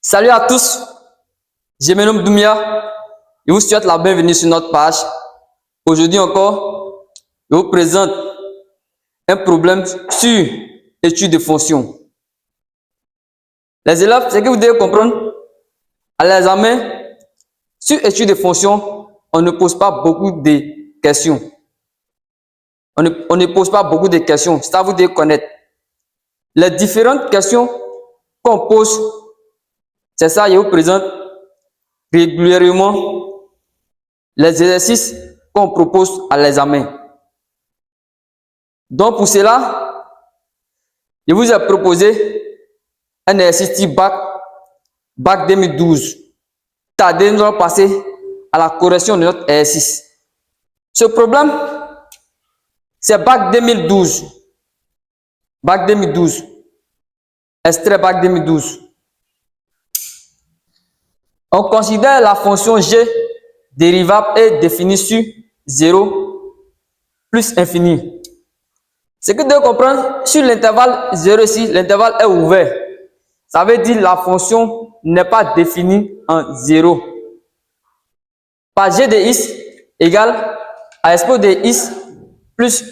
Salut à tous, je me nomme Doumia et vous souhaite la bienvenue sur notre page. Aujourd'hui encore, je vous présente un problème sur étude de fonction. Les élèves, ce que vous devez comprendre, à l'examen, sur étude de fonction, on ne pose pas beaucoup de questions. On ne pose pas beaucoup de questions, ça vous devez connaître. Les différentes questions qu'on pose, c'est ça, je vous présente régulièrement les exercices qu'on propose à l'examen. Donc pour cela, je vous ai proposé un exercice type bac 2012. Tardez, nous allons passer à la correction de notre exercice. Ce problème, c'est bac 2012. Bac 2012. Extrait bac 2012. On considère la fonction g dérivable est définie sur 0 plus infini. Ce que vous devez comprendre, sur l'intervalle 0 ici, l'intervalle est ouvert. Ça veut dire que la fonction n'est pas définie en 0. Par g de x égale à expo de x plus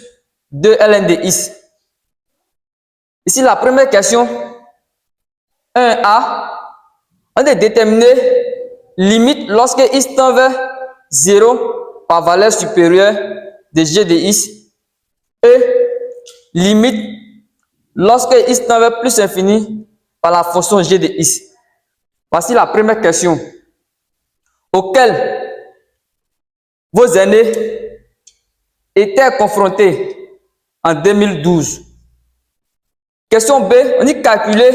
2 ln de x. Ici, la première question, 1a, on a déterminé limite lorsque x tend vers 0 par valeur supérieure de g de x et limite lorsque x tend vers plus infini par la fonction g de x. Voici la première question auquel vos aînés étaient confrontés en 2012. Question B, on dit calculer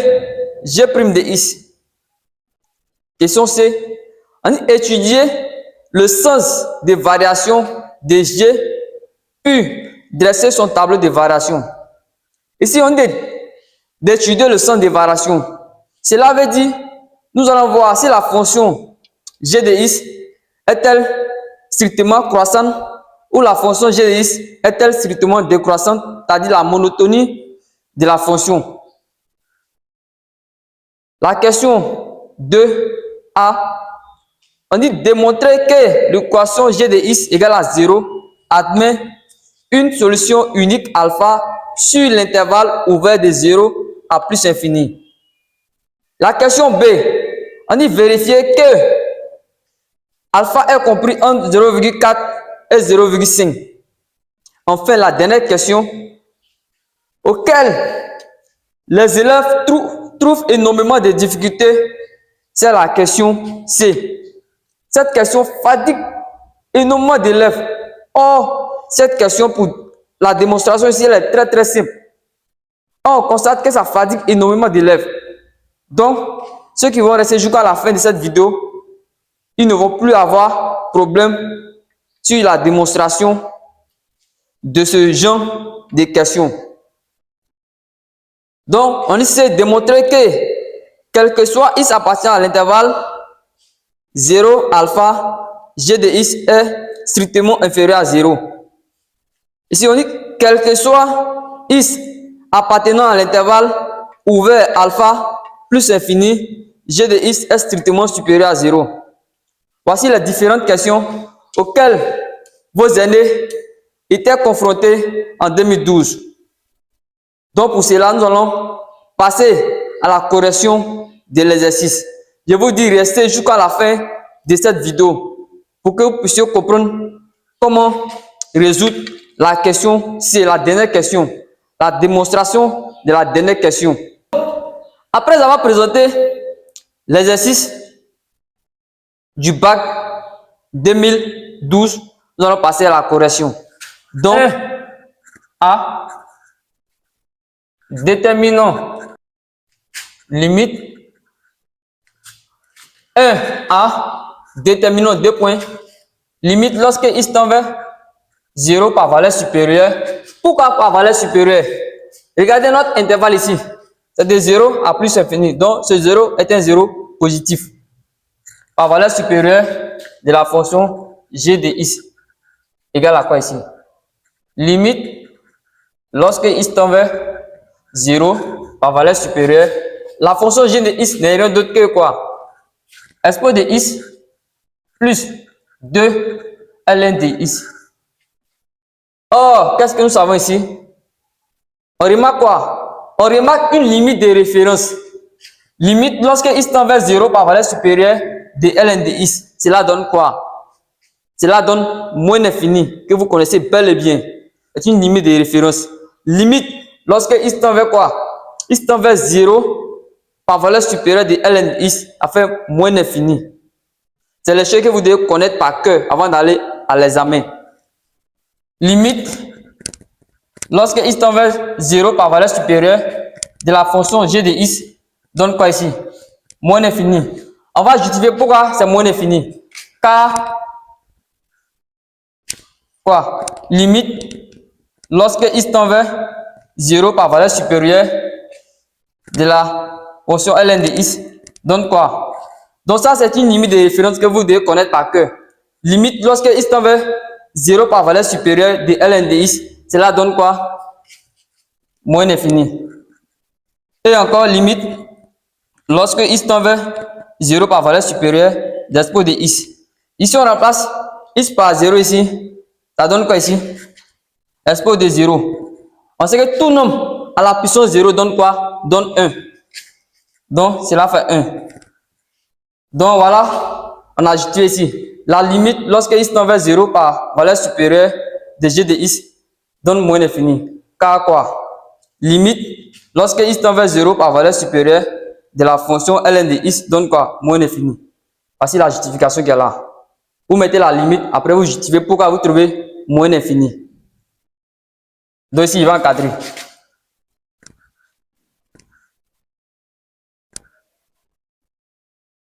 g' de x. Question C, on dit étudier le sens des variations de g puis dresser son tableau de variations. Ici, on dit d'étudier le sens des variations. Cela veut dire, nous allons voir si la fonction g de x est-elle strictement croissante ou la fonction g de x est-elle strictement décroissante, c'est-à-dire la monotonie de la fonction. La question 2a, on dit démontrer que l'équation g de x égale à 0 admet une solution unique alpha sur l'intervalle ouvert de 0 à plus infini. La question B, on dit vérifier que alpha est compris entre 0,4 et 0,5. Enfin, la dernière question auquel les élèves trouvent énormément de difficultés, c'est la question C. Cette question fatigue énormément d'élèves. Or, cette question pour la démonstration ici, elle est très très simple. Or, on constate que ça fatigue énormément d'élèves. Donc, ceux qui vont rester jusqu'à la fin de cette vidéo, ils ne vont plus avoir problème sur la démonstration de ce genre de questions. Donc, on essaie de démontrer que, quel que soit x appartient à l'intervalle 0 alpha, g de x est strictement inférieur à 0. Ici, on dit quel que soit x appartenant à l'intervalle ouvert alpha plus infini, g de x est strictement supérieur à 0. Voici les différentes questions auxquelles vos aînés étaient confrontés en 2012. Donc pour cela, nous allons passer à la correction de l'exercice. Je vous dis restez jusqu'à la fin de cette vidéo pour que vous puissiez comprendre comment résoudre la question, c'est la dernière question, la démonstration de la dernière question. Après avoir présenté l'exercice du bac 2012, nous allons passer à la correction. Donc, A, déterminant limite 1A, déterminant 2 points, limite lorsque x tend vers 0 par valeur supérieure. Pourquoi par valeur supérieure? Regardez notre intervalle ici. C'est de 0 à plus infini. Donc, ce 0 est un 0 positif. Par valeur supérieure de la fonction g de x égale à quoi ici? Limite, lorsque x tend vers 0 par valeur supérieure, la fonction g de x n'est rien d'autre que quoi? Expo de x plus 2 ln de x. Or, qu'est-ce que nous savons ici? On remarque quoi? On remarque une limite de référence. Limite lorsque x tend vers 0 par valeur supérieure de ln de x. Cela donne quoi? Cela donne moins l'infini, que vous connaissez bel et bien. C'est une limite de référence. Limite lorsque x tend vers quoi? X tend vers 0 par valeur supérieure de ln de x a fait moins l'infini. C'est les choses que vous devez connaître par cœur avant d'aller à l'examen. Limite lorsque x tend vers 0 par valeur supérieure de la fonction g de x donne quoi ici? Moins l'infini. On va justifier pourquoi c'est moins l'infini. Car quoi? Limite lorsque x tend vers 0 par valeur supérieure de la fonction ln de x donne quoi? Donc ça c'est une limite de référence que vous devez connaître par cœur. Limite lorsque x tend vers 0 par valeur supérieure de ln de x, cela donne quoi? Moins l'infini. Et encore limite lorsque x tend vers 0 par valeur supérieure d'expo de x. Ici on remplace x par 0 ici. Ça donne quoi ici? Expo de 0. On sait que tout nombre à la puissance 0 donne quoi? Donne 1. Donc cela fait 1. Donc voilà, on a ajouté ici. La limite lorsque x tend vers 0 par valeur supérieure de g de x donne moins l'infini. Car quoi? Limite lorsque x tend vers 0 par valeur supérieure de la fonction ln de x donne quoi? Moins l'infini. Voici la justification qui est là. Vous mettez la limite, après vous justifiez pourquoi vous trouvez moins l'infini. Donc ici, il va encadrer.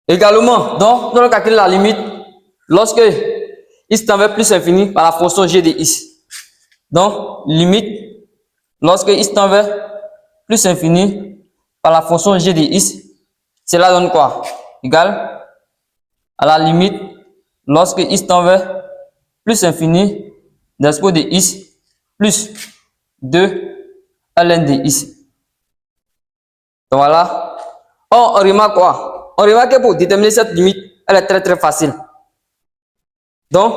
Également, donc, nous allons calculer la limite lorsque x tend vers plus infini par la fonction g de x. Donc, limite lorsque x tend vers plus infini par la fonction g de x, cela donne quoi? Égal à la limite lorsque x tend vers plus infini d'expo de x plus 2 ln de x. Donc voilà. On remarque quoi? On remarque que pour déterminer cette limite, elle est très facile. Donc,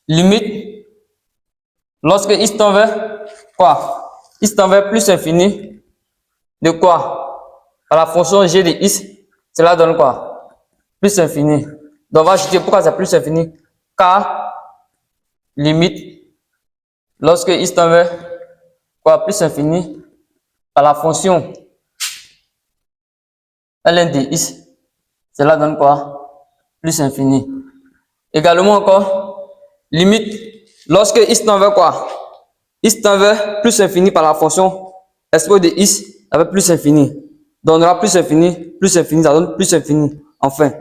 limite lorsque x tend vers quoi? X tend vers plus infini de quoi? Par la fonction g de x, cela donne quoi? Plus infini. Donc on va ajouter pourquoi c'est plus infini. Car limite lorsque x tend vers quoi? Plus infini par la fonction ln de x, cela donne quoi? Plus infini. Également encore, limite lorsque x tend vers quoi? X tend vers plus infini par la fonction expo de x avec plus infini. Donc on aura plus infini, ça donne plus infini. Enfin.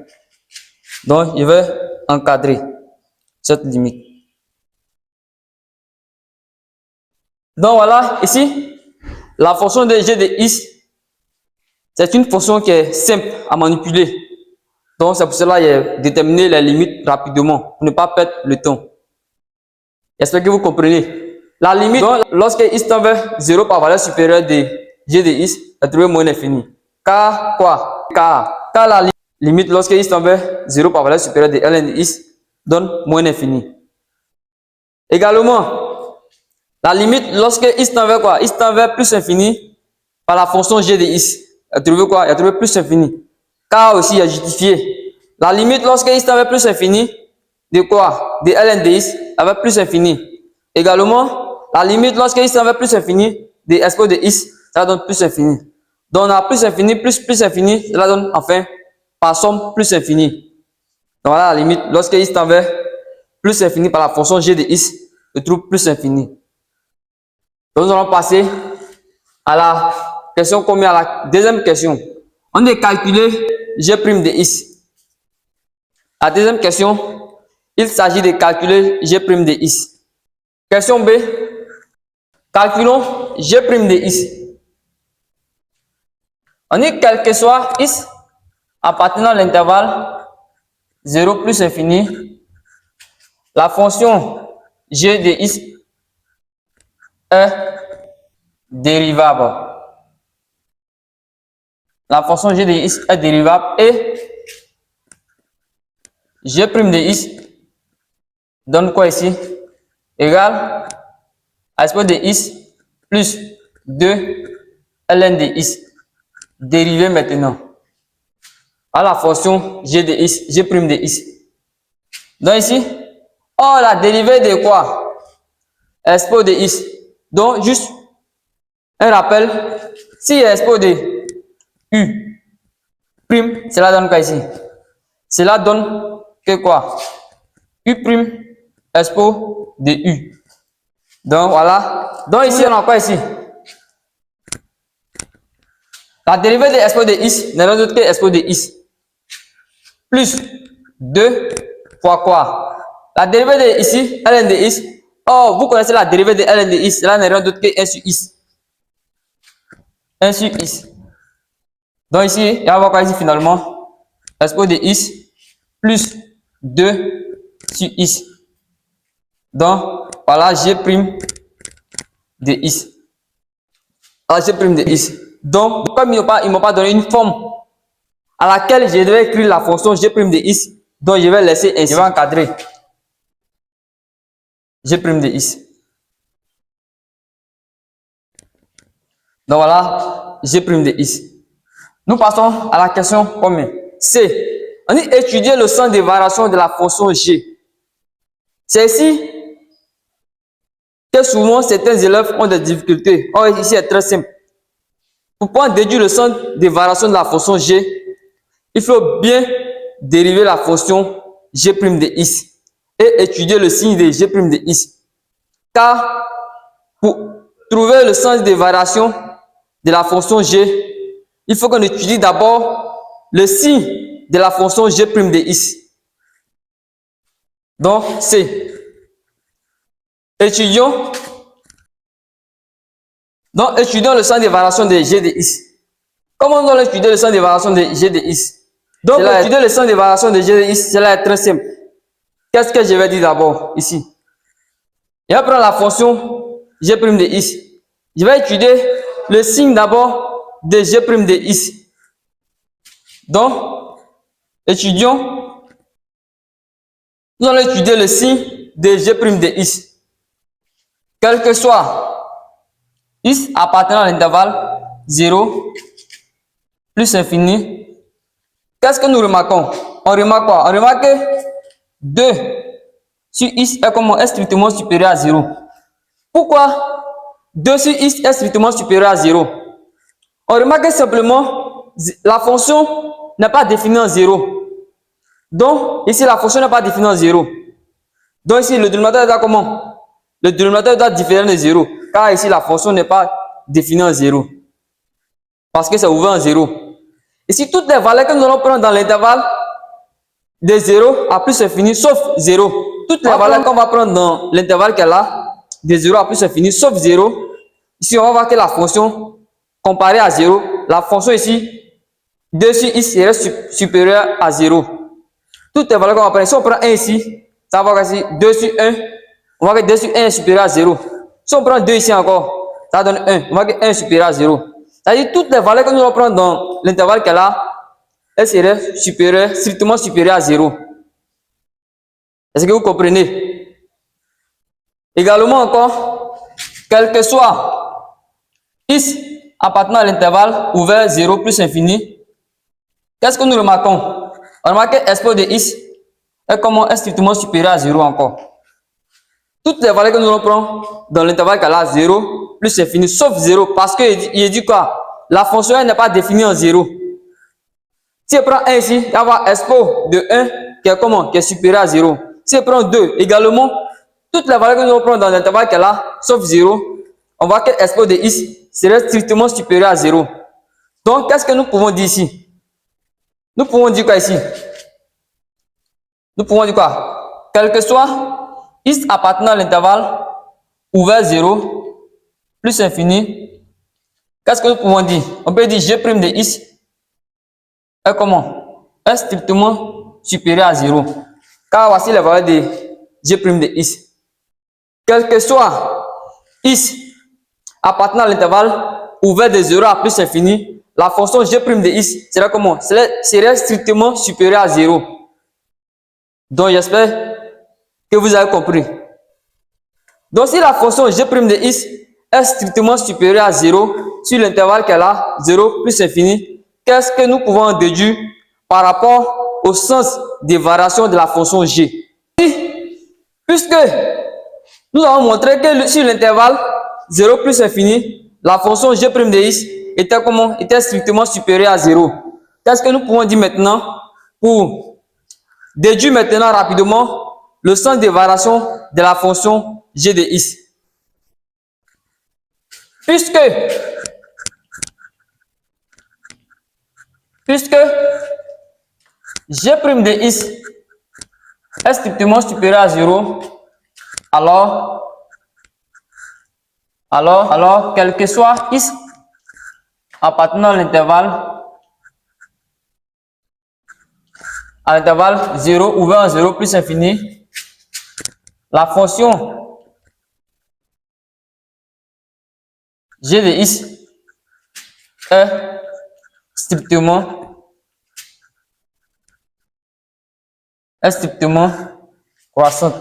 Donc je vais encadrer cette limite. Donc voilà, ici, la fonction de g de x, c'est une fonction qui est simple à manipuler. Donc c'est pour cela qu'il a déterminé les limites rapidement, pour ne pas perdre le temps. J'espère que vous comprenez. La limite, donc, lorsque x tend vers 0 par valeur supérieure de g de x, est trouvé moins infini. Car quoi? Car la limite lorsque x tend vers 0 par valeur supérieure de ln de x donne moins infini. Également, la limite lorsque x tend vers quoi? X tend vers plus infini par la fonction g de x. Elle trouve quoi? Elle trouve plus infini. Car aussi, il a justifié. La limite lorsque x tend vers plus infini de quoi? De ln de x avec plus infini. Également, la limite lorsque x tend vers plus infini de expo de x, ça donne plus infini. Donc on a plus infini plus infini, cela donne enfin par somme plus infini. Donc voilà la limite lorsque x tend vers plus infini par la fonction g de x, je trouve plus infini. Donc nous allons passer à la question combien? À la deuxième question. On a calculé g' de x. La deuxième question, il s'agit de calculer g' de x. Question B. Calculons g' de x. On dit quel que soit x appartenant à l'intervalle 0 plus infini, la fonction g de x est dérivable. La fonction g de x est dérivable et G' de x donne quoi ici? Égal à s de x plus 2 ln de x. Dérivé maintenant à la fonction g de x, g' de x. Donc ici, la dérivée de quoi? S de x. Donc juste un rappel, si s de u prime, cela donne quoi ici? Cela donne que quoi? U prime s de u. Donc voilà. Donc ici, on a quoi ici? La dérivée de s de x n'est rien d'autre que s de x. Plus 2 fois quoi? La dérivée de ici, ln de x. Oh, vous connaissez la dérivée de ln de x. Cela n'est rien d'autre que 1 sur x. 1 sur x. Donc ici, il va avoir quoi ici finalement? S de x plus 2 sur x. Donc, voilà, g' de x. G' de x. Donc, comme ils ne m'ont pas donné une forme à laquelle je devais écrire la fonction g' de x, donc je vais laisser ainsi. Je vais encadrer g' de x. Donc voilà, g' de x. Nous passons à la question combien? C. On dit étudier le sens des variations de la fonction g. C'est ici que souvent certains élèves ont des difficultés. Or, ici c'est très simple. Pour pouvoir déduire le sens des variations de la fonction g, il faut bien dériver la fonction g' de x et étudier le signe de g' de x. Car pour trouver le sens des variations de la fonction g, il faut qu'on étudie d'abord le signe de la fonction g' de x. Donc, c'est étudions le sens des variations de g de x. Comment on doit étudier le sens des variations de g de x? Donc, pour étudier le sens des variations de g de x, cela est très simple. Qu'est-ce que je vais dire d'abord ici? Je vais prendre la fonction g' de x. Je vais étudier le signe d'abord de g' de x. Donc, nous allons étudier le signe de g' de x. Quel que soit x appartenant à l'intervalle 0 plus infini. Qu'est-ce que nous remarquons? On remarque quoi? On remarque que 2 sur x est comment? Est strictement supérieur à 0. Pourquoi 2 sur x est strictement supérieur à 0? On remarque simplement la fonction n'est pas définie en 0. Donc, ici, la fonction n'est pas définie en 0. Donc, ici, le dénominateur doit comment? Le dénominateur doit différer de 0. Car ici, la fonction n'est pas définie en 0. Parce que c'est ouvert en 0. Ici, toutes les valeurs que nous allons prendre dans l'intervalle de 0 à plus infini, sauf 0. Toutes les valeurs qu'on va prendre dans l'intervalle qu'elle a, de 0 à plus infini, sauf 0. Ici, on va voir que la fonction comparée à 0, la fonction ici, 2 sur x serait supérieure à 0. Toutes les valeurs qu'on va prendre, si on prend 1 ici, ça va voir ici 2 sur 1, on va voir que 2 sur 1 est supérieur à 0. Si on prend 2 ici encore, ça donne 1, on va voir que 1 est supérieur à 0. C'est-à-dire toutes les valeurs que nous allons prendre dans l'intervalle qu'elle a, elle serait supérieure, strictement supérieure à 0. Est-ce que vous comprenez? Également encore, quel que soit x appartenant à l'intervalle ouvert 0 plus infini, qu'est-ce que nous remarquons? On remarque que s de x est strictement supérieur à 0 encore. Toutes les valeurs que nous allons prendre dans l'intervalle qu'elle a 0 plus infini, sauf 0, parce qu'il dit quoi? La fonction n'est pas définie en 0. Si je prends 1 ici, il va y avoir s de 1 qui est comment? Qui est supérieur à 0. Si je prends 2, également, toutes les valeurs que nous allons prendre dans l'intervalle qu'elle a, sauf 0, on voit que s de x serait strictement supérieur à 0. Donc, qu'est-ce que nous pouvons dire ici? Nous pouvons dire quoi ici? Nous pouvons dire quoi? Quel que soit x appartenant à l'intervalle ouvert 0 plus infini, qu'est-ce que nous pouvons dire? On peut dire g' de x est comment? Est strictement supérieur à 0. Car voici les valeurs de g' de x. Quel que soit x appartenant à l'intervalle ouvert de 0 à plus infini, la fonction g' de x serait comment? Serait strictement supérieure à 0. Donc, j'espère que vous avez compris. Donc, si la fonction g' de x est strictement supérieure à 0 sur l'intervalle qu'elle a, 0 plus infini, qu'est-ce que nous pouvons en déduire par rapport au sens des variations de la fonction g? Puisque nous avons montré que sur l'intervalle 0 plus infini, la fonction g' de x était comment? Était strictement supérieure à 0. Qu'est-ce que nous pouvons dire maintenant pour déduire maintenant rapidement le sens des variations de la fonction g de x? Puisque g' de x est strictement supérieur à 0, alors quel que soit x appartenant à l'intervalle 0 ouvert à 0 plus infini, la fonction g de x est strictement croissante.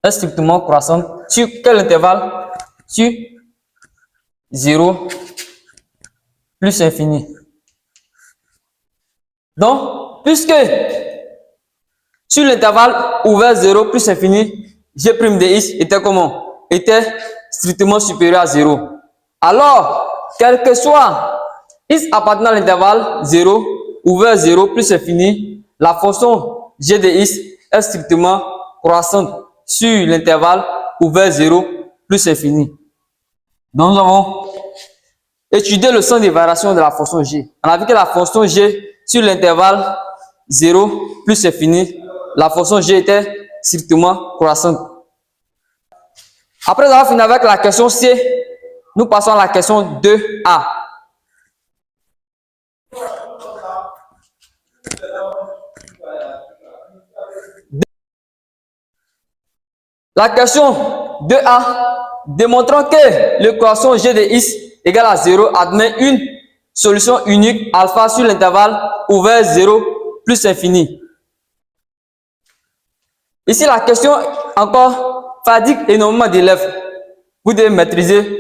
Est strictement croissante sur quel intervalle? Sur 0 plus infini. Donc, puisque sur l'intervalle ouvert 0 plus infini, g' de x était comment? Était strictement supérieur à 0. Alors, quel que soit x appartenant à l'intervalle 0 ouvert 0 plus infini, la fonction g de x est strictement croissante sur l'intervalle ouvert 0 plus infini. Donc, nous avons étudié le sens des variations de la fonction g. On a vu que la fonction g sur l'intervalle 0 plus infini, la fonction g était strictement croissante. Après avoir fini avec la question C, nous passons à la question 2A. La question 2A, démontrons que l'équation g de x égale à 0 admet une solution unique alpha sur l'intervalle ouvert 0 plus infini. Ici, la question encore fatigue énormément d'élèves. Vous devez maîtriser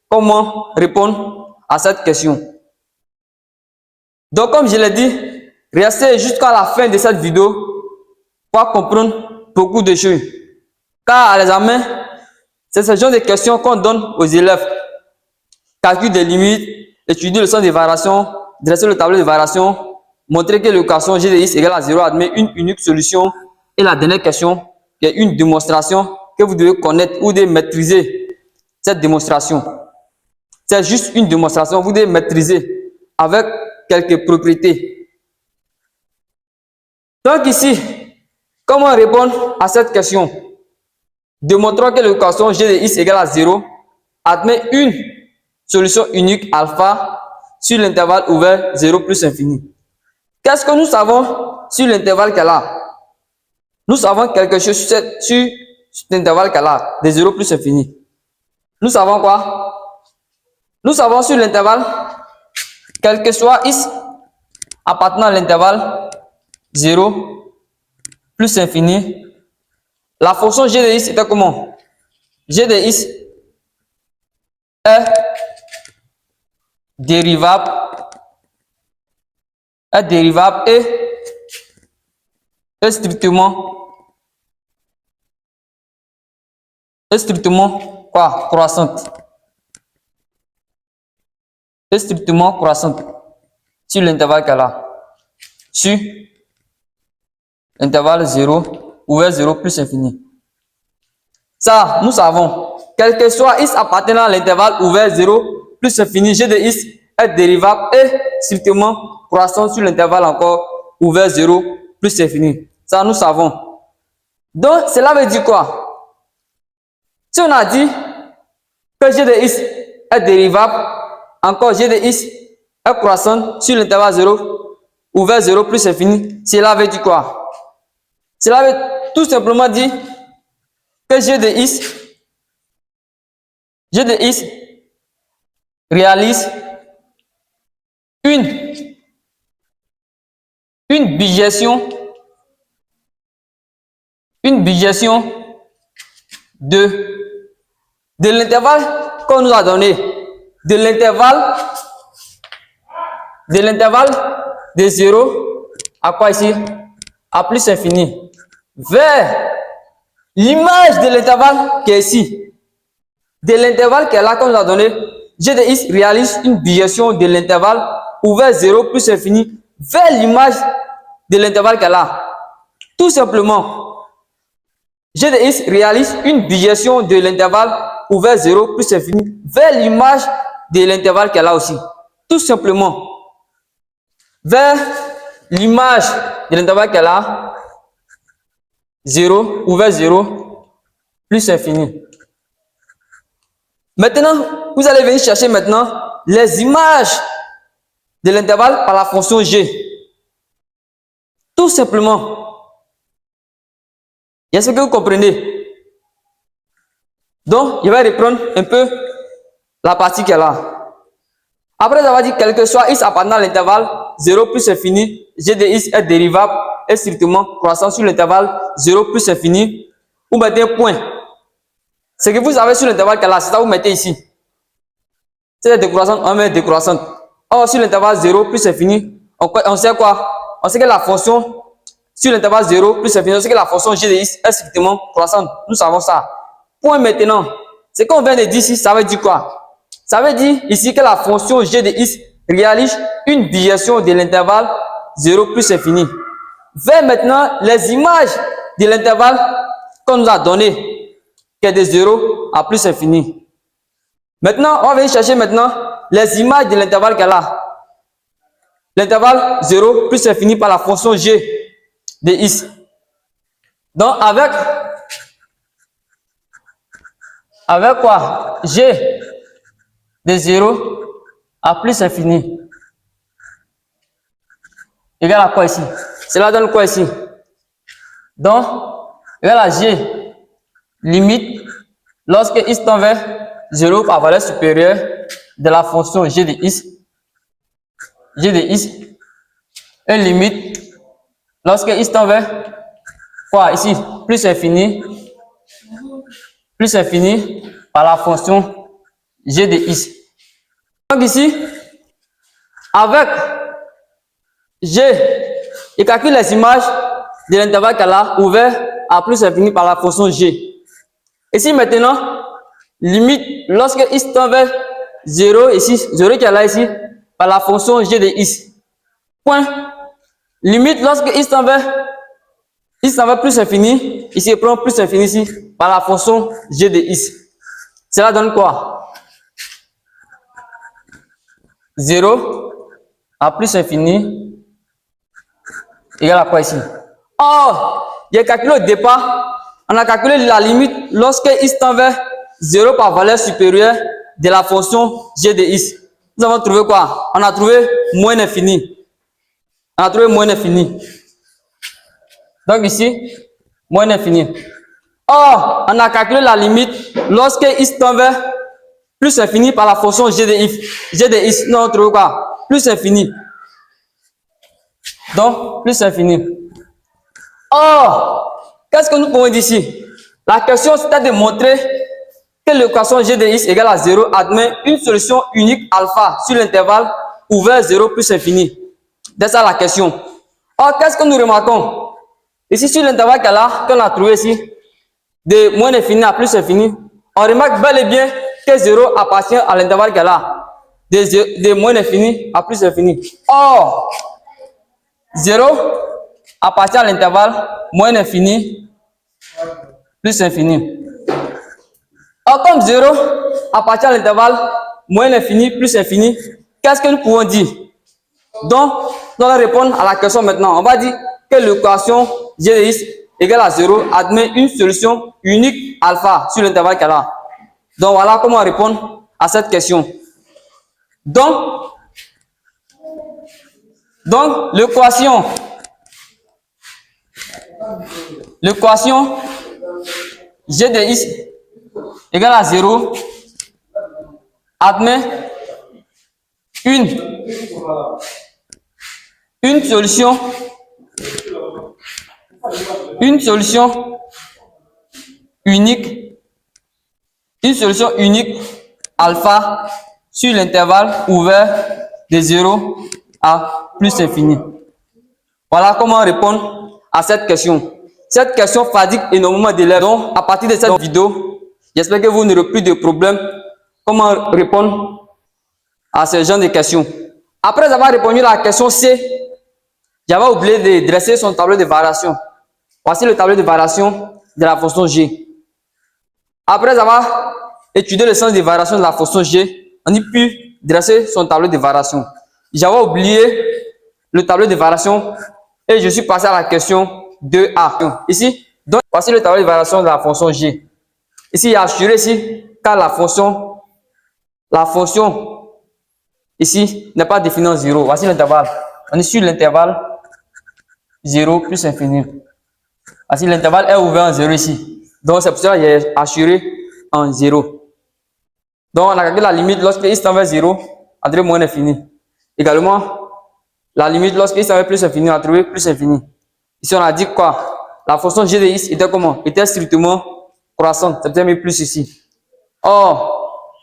comment répondre à cette question. Donc, comme je l'ai dit, restez jusqu'à la fin de cette vidéo pour comprendre beaucoup de choses. Car à l'examen, c'est ce genre de questions qu'on donne aux élèves. Calcul des limites, étudier le sens des variations, dresser le tableau de variations, montrer que l'équation g de x égale à 0 admet une unique solution. Et la dernière question, qui est une démonstration que vous devez connaître ou devez maîtriser cette démonstration. C'est juste une démonstration, vous devez maîtriser avec quelques propriétés. Donc ici, comment répondre à cette question? Démontrons que l'équation g de x égale à 0 admet une solution unique alpha sur l'intervalle ouvert 0 plus infini. Qu'est-ce que nous savons sur l'intervalle qu'elle a? Nous savons quelque chose sur l'intervalle qu'elle a de 0 plus infini. Nous savons quoi? Nous savons sur l'intervalle, quel que soit x appartenant à l'intervalle 0 plus infini, la fonction g de x était comment? G de x est dérivable et strictement quoi? Croissante. Est strictement croissante sur l'intervalle qu'elle a. Sur l'intervalle 0 ouvert 0 plus infini. Ça, nous savons. Quel que soit x appartenant à l'intervalle ouvert 0 plus infini, g de x est dérivable et strictement croissant sur l'intervalle encore ouvert 0 plus infini. Ça, nous savons. Donc, cela veut dire quoi? Si on a dit que g de x est dérivable, encore g de x est croissante sur l'intervalle 0 ouvert 0 plus infini, cela veut dire quoi? Cela veut tout simplement dire que g de x réalise une une bijection de l'intervalle qu'on nous a donné, de l'intervalle de 0 à quoi ici? À plus infini, vers l'image de l'intervalle qui est ici. De l'intervalle qui est là qu'on nous a donné, g de x réalise une bijection de l'intervalle ouvert 0 plus infini vers l'image de l'intervalle qui est là. Tout simplement, g de x réalise une bijection de l'intervalle ouvert 0 plus infini vers l'image de l'intervalle qui est là aussi. Tout simplement, vers l'image de l'intervalle qui est là, 0, ouvert 0, plus infini. Maintenant, vous allez venir chercher maintenant les images de l'intervalle par la fonction g. Tout simplement. Est-ce que vous comprenez? Donc, je vais reprendre un peu la partie qui est là. Après avoir dit quel que soit x appartenant à l'intervalle 0 plus infini, g de x est dérivable et strictement croissant sur l'intervalle 0 plus infini, vous mettez un point. Ce que vous avez sur l'intervalle qui est là, c'est ça que vous mettez ici. C'est décroissante, on met décroissante. Or, sur l'intervalle 0 plus infini, on sait quoi? On sait que la fonction sur l'intervalle 0 plus infini, on sait que la fonction g de x est strictement croissante. Nous savons ça. Point maintenant. Ce qu'on vient de dire ici, ça veut dire quoi? Ça veut dire ici que la fonction g de x réalise une bijection de l'intervalle 0 plus infini. Vers maintenant les images de l'intervalle qu'on nous a donné, qui est de 0 à plus infini. Maintenant, on va venir chercher maintenant les images de l'intervalle qui est là. L'intervalle 0 plus infini par la fonction g de x. Donc, avec quoi? G de 0 à plus infini égale à quoi ici? Cela donne quoi ici? Donc, égale à g limite lorsque x tend vers 0 par valeur supérieure de la fonction g de x et limite lorsque x tend vers quoi ici? Plus infini par la fonction g de x. Donc ici, avec g, il calcule les images de l'intervalle qui est là, ouvert à plus infini par la fonction g. Ici maintenant, limite lorsque x tend vers 0, ici, 0 qui est là ici, par la fonction g de x. Point. Limite lorsque x tend vers plus infini, ici, il prend plus infini ici, par la fonction g de x. Cela donne quoi? 0 à plus infini égale à quoi ici? Or, il y a calculé au départ, on a calculé la limite lorsque x tend vers 0 par valeur supérieure de la fonction g de x. Nous avons trouvé quoi? On a trouvé moins l'infini. Donc ici, moins l'infini. Or, on a calculé la limite lorsque x tend vers plus infini par la fonction g de x. Nous avons trouvé quoi? Plus infini. Donc, plus infini. Or, qu'est-ce que nous pouvons dire ici? La question, c'était de montrer que l'équation g de x égale à 0 admet une solution unique alpha sur l'intervalle ouvert 0 plus infini. C'est ça la question. Or, qu'est-ce que nous remarquons? Ici, sur l'intervalle qu'on a trouvé ici, de moins infini à plus infini, on remarque bel et bien que 0 appartient à l'intervalle qui est là, de moins infini à plus infini. Or, 0 appartient à l'intervalle moins infini, plus infini. Or, comme 0 appartient à l'intervalle moins infini, plus infini, qu'est-ce que nous pouvons dire? Donc, nous allons répondre à la question maintenant. On va dire que l'équation g de x égale à 0 admet une solution unique alpha sur l'intervalle qui est là. Donc, voilà comment répondre à cette question. Donc l'équation g de x égale à 0 admet une solution Une solution unique, alpha sur l'intervalle ouvert de 0 à plus infini. Voilà comment répondre à cette question. Cette question fatigue énormément d'élèves. Donc, à partir de cette vidéo, j'espère que vous n'aurez plus de problèmes. Comment répondre à ce genre de questions. Après avoir répondu à la question C, j'avais oublié de dresser son tableau de variation. Voici le tableau de variation de la fonction G. Après avoir étudié le sens de variation de la fonction G, on a pu dresser son tableau de variation. J'avais oublié le tableau de variation et je suis passé à la question 2A. Ici, donc, voici le tableau de variation de la fonction G. Ici, il y a assuré ici, car la fonction ici n'est pas définie en 0. Voici l'intervalle. On est sur l'intervalle 0 plus infini. Voici l'intervalle est ouvert en 0 ici. Donc, c'est pour ça que j'ai assuré en 0. Donc, on a calculé la limite lorsque x tend vers 0, on trouve moins infini. Également, la limite lorsque x tend vers plus infini, on a trouvé plus infini. Ici, on a dit quoi? La fonction g de x était comment? Était strictement croissante. C'est peut-être mis plus ici. Or,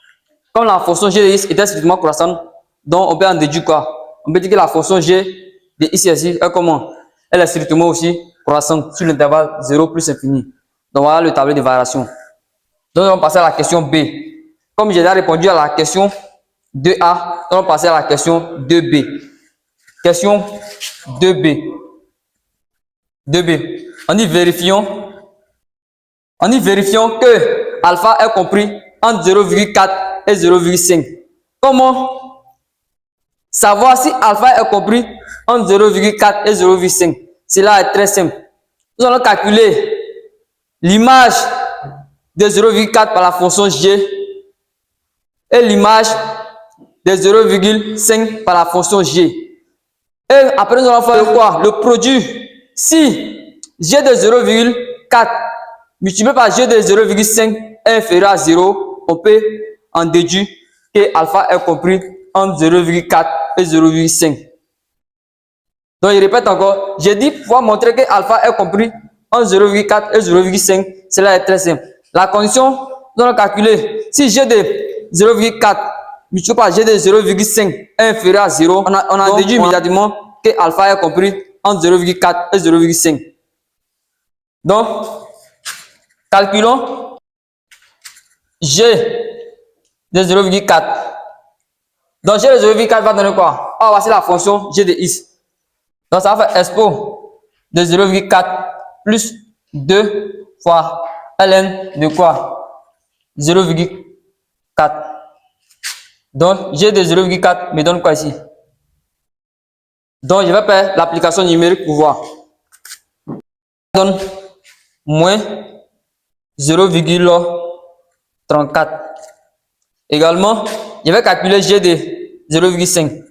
comme la fonction g de x était strictement croissante, donc on peut en déduire quoi? On peut dire que la fonction g de x ici est comment? Elle est strictement aussi croissante sur l'intervalle 0 plus infini. Donc voilà le tableau de variation. Donc on va passer à la question B. Comme j'ai déjà répondu à la question 2A, on va passer à la question 2B. Question 2B. 2B. En y vérifiant que alpha est compris entre 0,4 et 0,5. Comment savoir si alpha est compris entre 0,4 et 0,5? Cela est très simple. Nous allons calculer l'image de 0,4 par la fonction g et l'image de 0,5 par la fonction g. Et après, nous allons faire quoi? Le produit. Si g de 0,4 multiplié par g de 0,5 est inférieur à 0, on peut en déduire que alpha est compris entre 0,4 et 0,5. Donc, je répète encore, j'ai dit pour montrer que alpha est compris entre 0,4 et 0,5. Cela est très simple. La condition, nous allons calculer si g de 0,4 multiplié par g de 0,5 est inférieur à 0, on a déduit immédiatement que alpha est compris entre 0,4 et 0,5. Donc, calculons g de 0,4. Donc, g de 0,4 va donner quoi? Oh, voici la fonction g de x. Donc, ça va faire expo de 0,4 plus 2 fois ln de quoi? 0,4. Donc, g de 0,4 me donne quoi ici? Donc, je vais faire l'application numérique pour voir. Ça donne moins 0,34. Également, je vais calculer g de 0,5.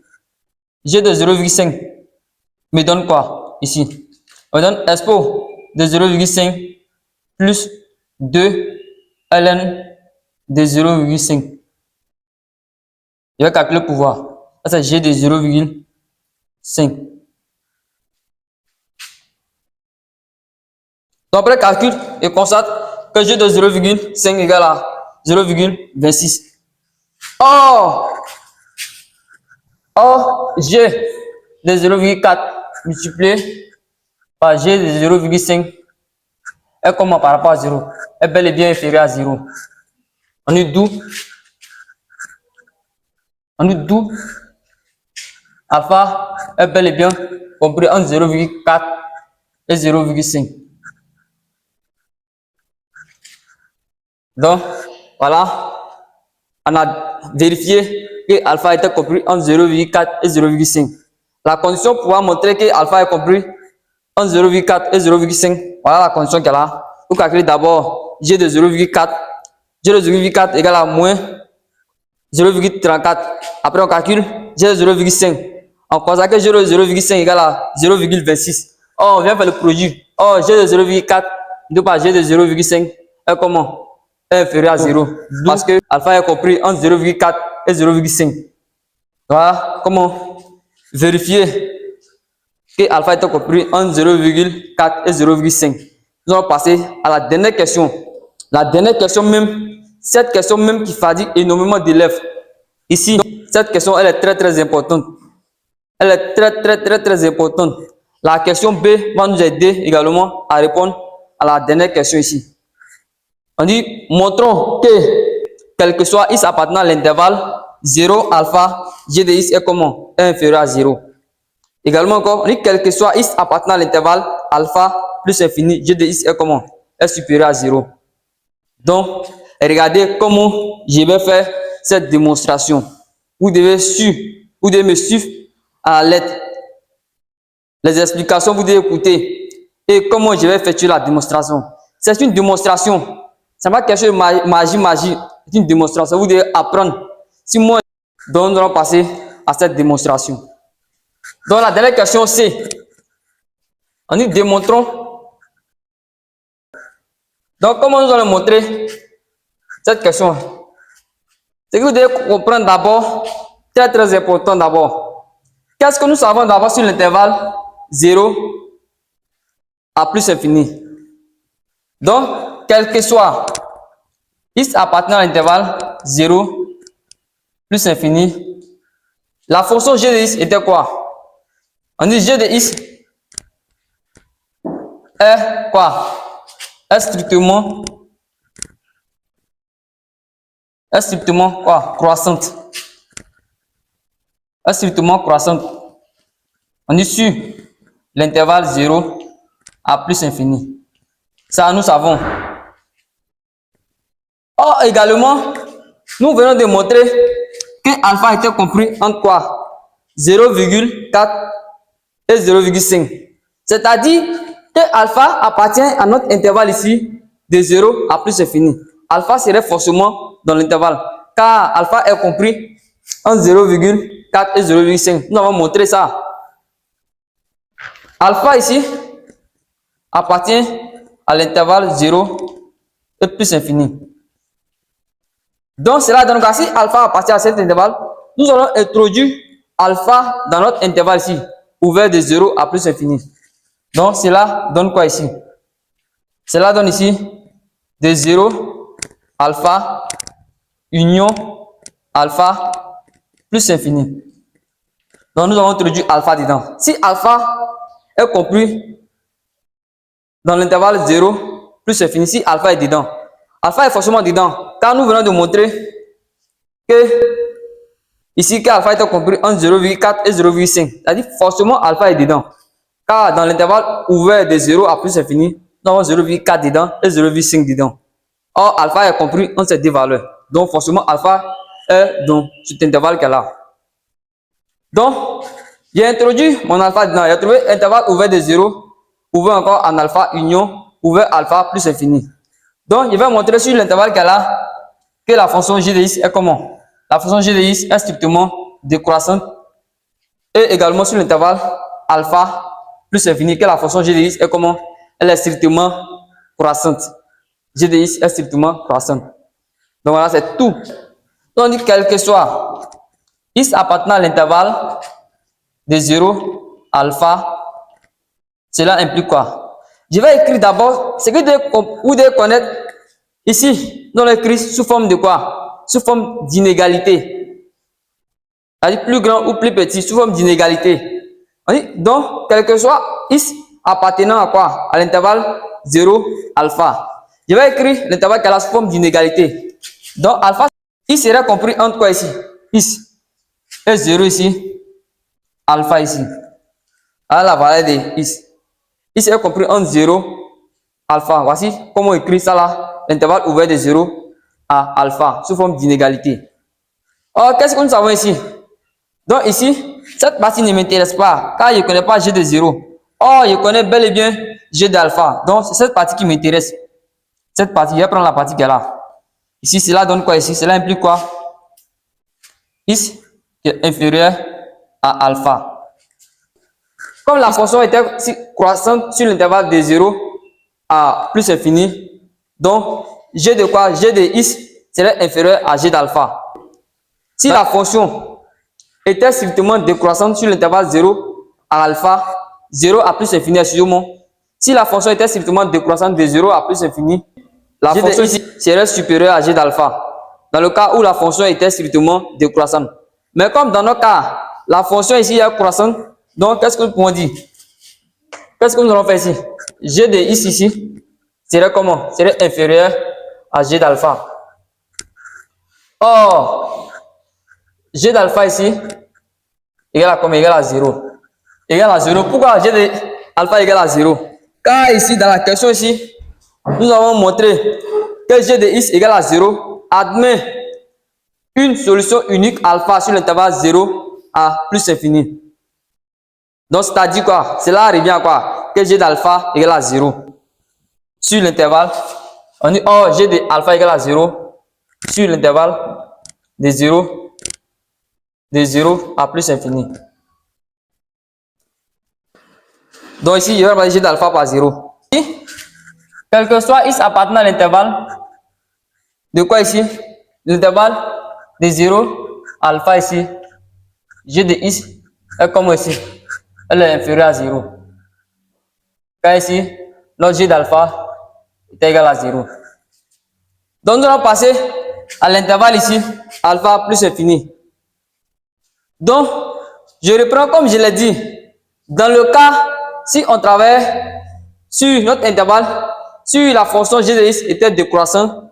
G de 0,5 me donne quoi ici? On me donne expo de 0,5 plus 2 ln de 0,5. Je vais calculer pour voir. Ça, c'est g de 0,5. Donc, après calcul, je constate que g de 0,5 égale à 0,26. Or, g de 0,4 multiplié par g de 0,5 est comment par rapport à 0? Est bel et bien inférieur à 0. On est d'où alpha est bel et bien compris entre 0,4 et 0,5. Donc, voilà, on a vérifié que alpha était compris entre 0,4 et 0,5. La condition pour montrer que alpha est compris entre 0,4 et 0,5, voilà la condition qu'elle a. Vous calculez d'abord g de 0,4. G de 0,4 égale à moins 0,34. Après, on calcule g de 0,5. On constate que g de 0,5 égale à 0,26. Or, on vient faire le produit. Or, g de 0,4 deux par g de 0,5 est comment? Est inférieur à 0. Parce que alpha est compris entre 0,4 et 0,5. Voilà comment vérifier que alpha était compris entre 0,4 et 0,5. Nous allons passer à la dernière question. La dernière question même, cette question même qui fatigue énormément d'élèves. Ici, cette question, elle est très importante. Elle est très importante. La question B va nous aider également à répondre à la dernière question ici. On dit, montrons que, quel que soit x appartenant à l'intervalle 0 alpha, g de x est comment? Est inférieur à 0. Également encore, on dit, quel que soit x appartenant à l'intervalle alpha plus infini, g de x est comment? Est supérieur à 0. Donc, regardez comment je vais faire cette démonstration. Vous devez me suivre à la lettre. Les explications, vous devez écouter. Et comment je vais effectuer la démonstration. C'est une démonstration. Ce n'est pas quelque chose de magie. C'est une démonstration. Vous devez apprendre. Si moi, donc nous allons passer à cette démonstration. Donc la dernière question, c'est, on dit démontrons. Donc comment nous allons montrer cette question? C'est que vous devez comprendre d'abord, très important d'abord. Qu'est-ce que nous savons d'abord sur l'intervalle 0 à plus infini? Donc, quel que soit x appartenant à l'intervalle 0 plus infini, la fonction g de x était quoi? On dit g de x est quoi? Est strictement quoi? Croissante. Est strictement croissante. On dit sur l'intervalle 0 à plus infini. Ça, nous savons. Or, également, nous venons de montrer que alpha était compris entre quoi? 0,4 et 0,5. C'est-à-dire que alpha appartient à notre intervalle ici de 0 à plus infini. Alpha serait forcément dans l'intervalle, car alpha est compris entre 0,4 et 0,5. Nous avons montré ça. Alpha ici appartient à l'intervalle 0 et plus infini. Donc cela donne que si alpha appartient à cet intervalle, nous allons introduire alpha dans notre intervalle ici, ouvert de 0 à plus infini. Donc cela donne quoi ici? Cela donne ici de 0 alpha union alpha plus infini. Donc nous avons introduit alpha dedans. Si alpha est compris dans l'intervalle 0 plus infini, si alpha est dedans, alpha est forcément dedans, car nous venons de montrer que ici que alpha est compris entre 0,4 et 0,5. C'est-à-dire forcément alpha est dedans. Car dans l'intervalle ouvert de 0 à plus infini, nous avons 0,4 dedans et 0,5 dedans. Or, alpha est compris entre ces deux valeurs. Donc, forcément, alpha est dans cet intervalle qu'elle a. Donc, j'ai introduit mon alpha dedans. J'ai trouvé intervalle ouvert de 0, ouvert encore en alpha union, ouvert alpha plus infini. Donc, je vais montrer sur l'intervalle qu'elle a que la fonction g de x est comment? La fonction g de x est strictement décroissante. Et également sur l'intervalle alpha plus infini, que la fonction g de x est comment? Elle est strictement croissante. G de x est strictement croissante. Donc voilà, c'est tout. Donc on dit quel que soit x appartenant à l'intervalle de 0 alpha, cela implique quoi? Je vais écrire d'abord ce que vous devez connaître ici. Nous allons écrire sous forme de quoi? Sous forme d'inégalité. C'est-à-dire plus grand ou plus petit, sous forme d'inégalité. Donc, quel que soit x appartenant à quoi? À l'intervalle 0 alpha. Je vais écrire l'intervalle qui a la forme d'inégalité. Donc, alpha, x serait compris entre quoi ici? X et 0 ici, alpha ici. À la valeur de x. X est compris entre 0 alpha. Voici comment on écrit ça là. L'intervalle ouvert de 0 à alpha, sous forme d'inégalité. Or, qu'est-ce que nous savons ici? Donc ici, cette partie ne m'intéresse pas, car je ne connais pas g de 0. Or, je connais bel et bien g d'alpha. Donc, c'est cette partie qui m'intéresse. Cette partie, je vais prendre la partie qui est là. Ici, cela donne quoi ici? Cela implique quoi? X qui est inférieur à alpha. Comme la fonction était croissante sur l'intervalle de 0 à plus infini, donc g de quoi? G de x serait inférieur à g d'alpha. Si la fonction était strictement décroissante sur l'intervalle 0 à alpha, 0 à plus infini, excusez-moi. Si la fonction était strictement décroissante de 0 à plus infini, la fonction ici serait supérieure à g d'alpha. Dans le cas où la fonction était strictement décroissante. Mais comme dans notre cas, la fonction ici est croissante, donc qu'est-ce que nous pouvons dire? Qu'est-ce que nous allons faire ici? G de x ici serait comment? Serait inférieur à g d'alpha. Or, g d'alpha ici égale à combien? Égale à 0. Égale à 0. Pourquoi g de alpha égale à 0? Car ici, dans la question ici, nous avons montré que g de x égale à 0 admet une solution unique alpha sur l'intervalle 0 à plus infini. Donc, c'est-à-dire quoi? Cela revient à quoi? Que g d'alpha égale à 0 sur l'intervalle. On dit, oh, g de alpha égale à 0 sur l'intervalle de 0 à plus infini. Donc ici, je vais remplacer g d'alpha par 0. Quel que soit x appartenant à l'intervalle, de quoi ici? L'intervalle de 0, alpha ici, g de x est comme ici, elle est inférieure à 0. Car ici, notre g d'alpha est égal à 0. Donc nous allons passer à l'intervalle ici, alpha plus infini. Donc, je reprends comme je l'ai dit. Dans le cas, si on travaille sur notre intervalle, si la fonction g de x était décroissante,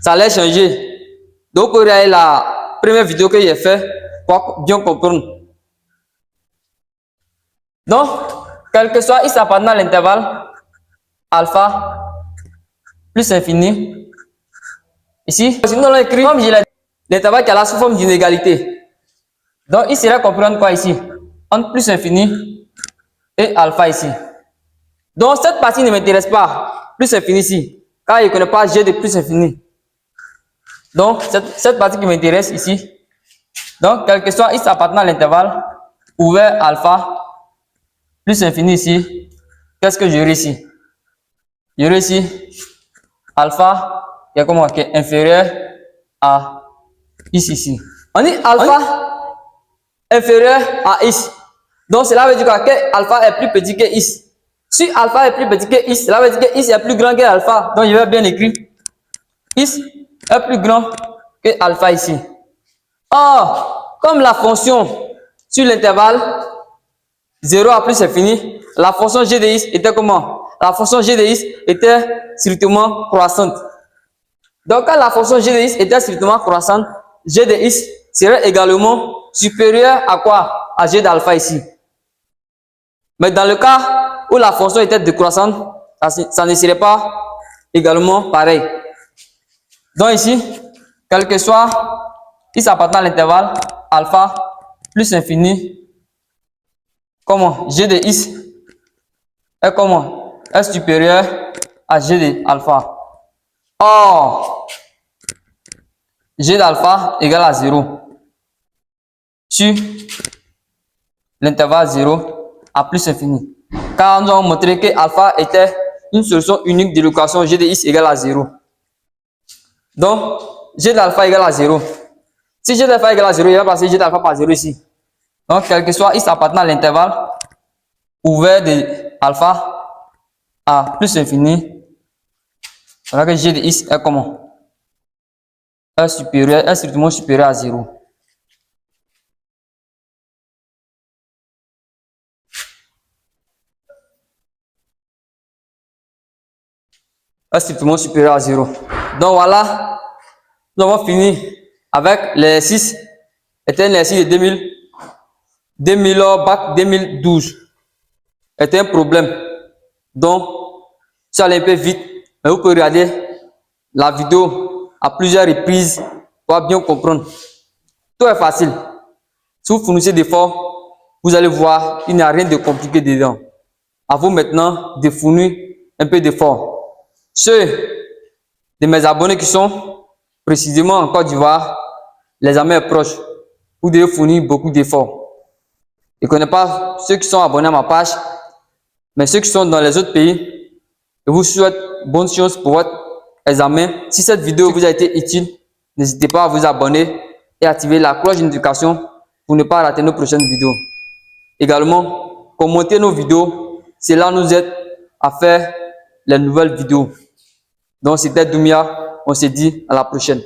ça allait changer. Donc, vous pouvez regarder la première vidéo que j'ai faite pour bien comprendre. Donc, quel que soit x appartenant à l'intervalle, alpha plus infini, ici, nous allons écrire comme je l'ai dit, l'intervalle qui a la sous forme d'une égalité. Donc, il serait comprendre quoi ici? Entre plus infini et alpha ici. Donc, cette partie ne m'intéresse pas, plus infini ici, car je ne connais pas g de plus infini. Donc, cette partie qui m'intéresse ici. Donc, quel que soit x appartenant à l'intervalle, ouvert alpha, plus infini ici, qu'est-ce que j'aurai ici? J'aurai ici alpha, qui est comment? Qui est inférieur à x ici. On dit alpha inférieur à x. Donc, cela veut dire quoi? Que alpha est plus petit que x. Si alpha est plus petit que x, cela veut dire que x est plus grand que alpha. Donc, je vais bien écrire. X est plus grand que alpha ici. Or, comme la fonction sur l'intervalle 0 à plus infini, la fonction g de x était comment? La fonction g de x était strictement croissante. Donc, quand la fonction g de x était strictement croissante, g de x serait également supérieur à quoi? À g d'alpha ici. Mais dans le cas où la fonction était décroissante, ça ne serait pas également pareil. Donc ici, quel que soit x appartenant à l'intervalle alpha plus infini, comment? G de x est comment? Est supérieur à g de alpha. Or, g d'alpha égale à 0 sur l'intervalle 0 à plus infini. Car nous avons montré que alpha était une solution unique de l'équation g de x égale à 0. Donc, g d'alpha égale à 0. Si g d'alpha égale à 0, il va passer g d'alpha par 0 ici. Donc, quel que soit x appartenant à l'intervalle ouvert de alpha à plus infini, voilà que g de x est comment? Est supérieur, est strictement supérieur à 0. Est strictement supérieur à 0. Donc voilà, nous avons fini avec l'exercice. C'était un exercice de 2000 bac 2012. C'était un problème. Donc, ça allait un peu vite, mais vous pouvez regarder la vidéo à plusieurs reprises pour bien comprendre. Tout est facile. Si vous fournissez d'efforts, vous allez voir, il n'y a rien de compliqué dedans. À vous maintenant de fournir un peu d'efforts. Ceux de mes abonnés qui sont précisément en Côte d'Ivoire, l'examen est proche. Vous devez fournir beaucoup d'efforts. Je ne connais pas ceux qui sont abonnés à ma page, mais ceux qui sont dans les autres pays, je vous souhaite bonne chance pour votre examen. Si cette vidéo vous a été utile, n'hésitez pas à vous abonner et activer la cloche de notification pour ne pas rater nos prochaines vidéos. Également, commenter nos vidéos. Cela nous aide à faire les nouvelles vidéos. Donc, c'était Doumia. On se dit à la prochaine.